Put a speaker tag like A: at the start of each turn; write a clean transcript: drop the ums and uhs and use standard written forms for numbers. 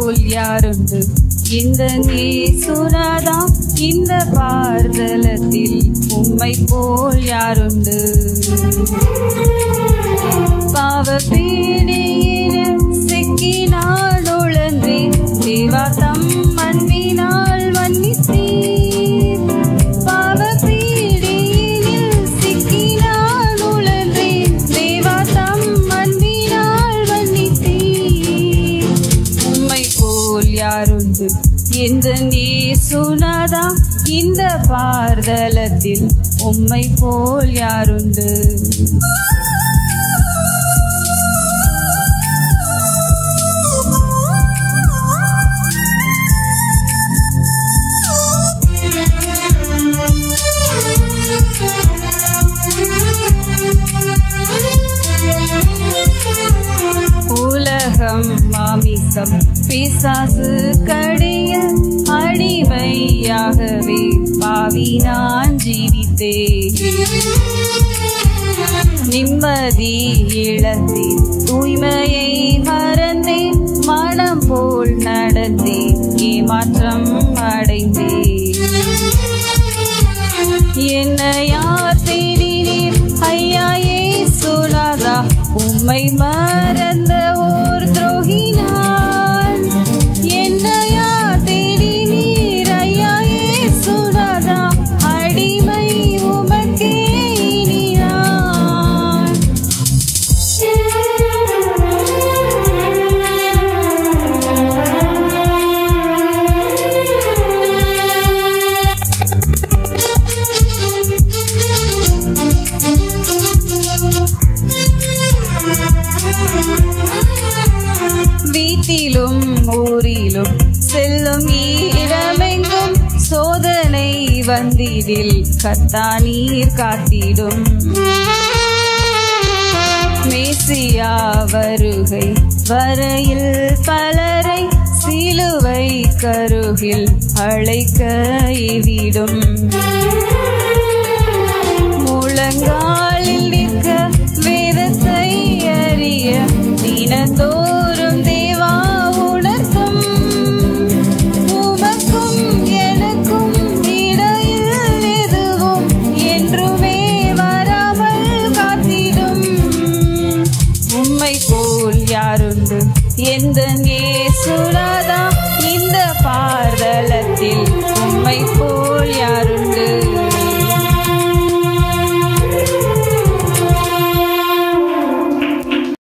A: போல் யாருண்டு இந்த நேசுநாதா இந்த பார்தலத்தில் உம்மை போல் யாருண்டு பாவ பீடியில் சிக்கினால் உழன்றேன் தேவா தம் அன்பினால் மன்னித்தீர் பாவ பீடியில் சிக்கினால் உழன்றேன் தேவா தம் அன்பினால் மன்னித்தீர் உம்மை போல் யாருண்டு இந்த நேசுநாதா இந்த பார்தலத்தில் உம்மை போல் யாருண்டு உலகம் மாமிசம் பிசாசு கடிய அடிமையாகவே பாவி நான் ஜீவித்தேன் நிம்மதி இழந்தேன் தூய்மையை மறந்தேன் மனம் போல் நடந்தேன் ஏமாற்றம் அடைந்தேன் என்ன யார் தேடினீர் ஐயா இயேசுநாதா உம்மை மறந்த ஓர் துரோகி நான் என்ன யார் தேடினீர் ஐயா இயேசுநாதா அடிமை உமக்கே இனி நான் வீட்டிலும் ஊரிலும் செல்லும் இடமெங்கும் சோதனை வந்திடில் கர்த்தாநீர் காத்திடும் மேசியா வருகை வரையில் பலரை சிலுவை கருகில் அழைக்க எவிடும் முழங்காலில் நிற்க வேதத்தை அறிய தினந்தோறும் தேவா உணர்த்தும் உமக்கும் எனக்கும் இடையில் எதுவும் என்றுமே வராமல் காத்திடும் உம்மை போல் யாருண்டு எந்த இயேசுநாதா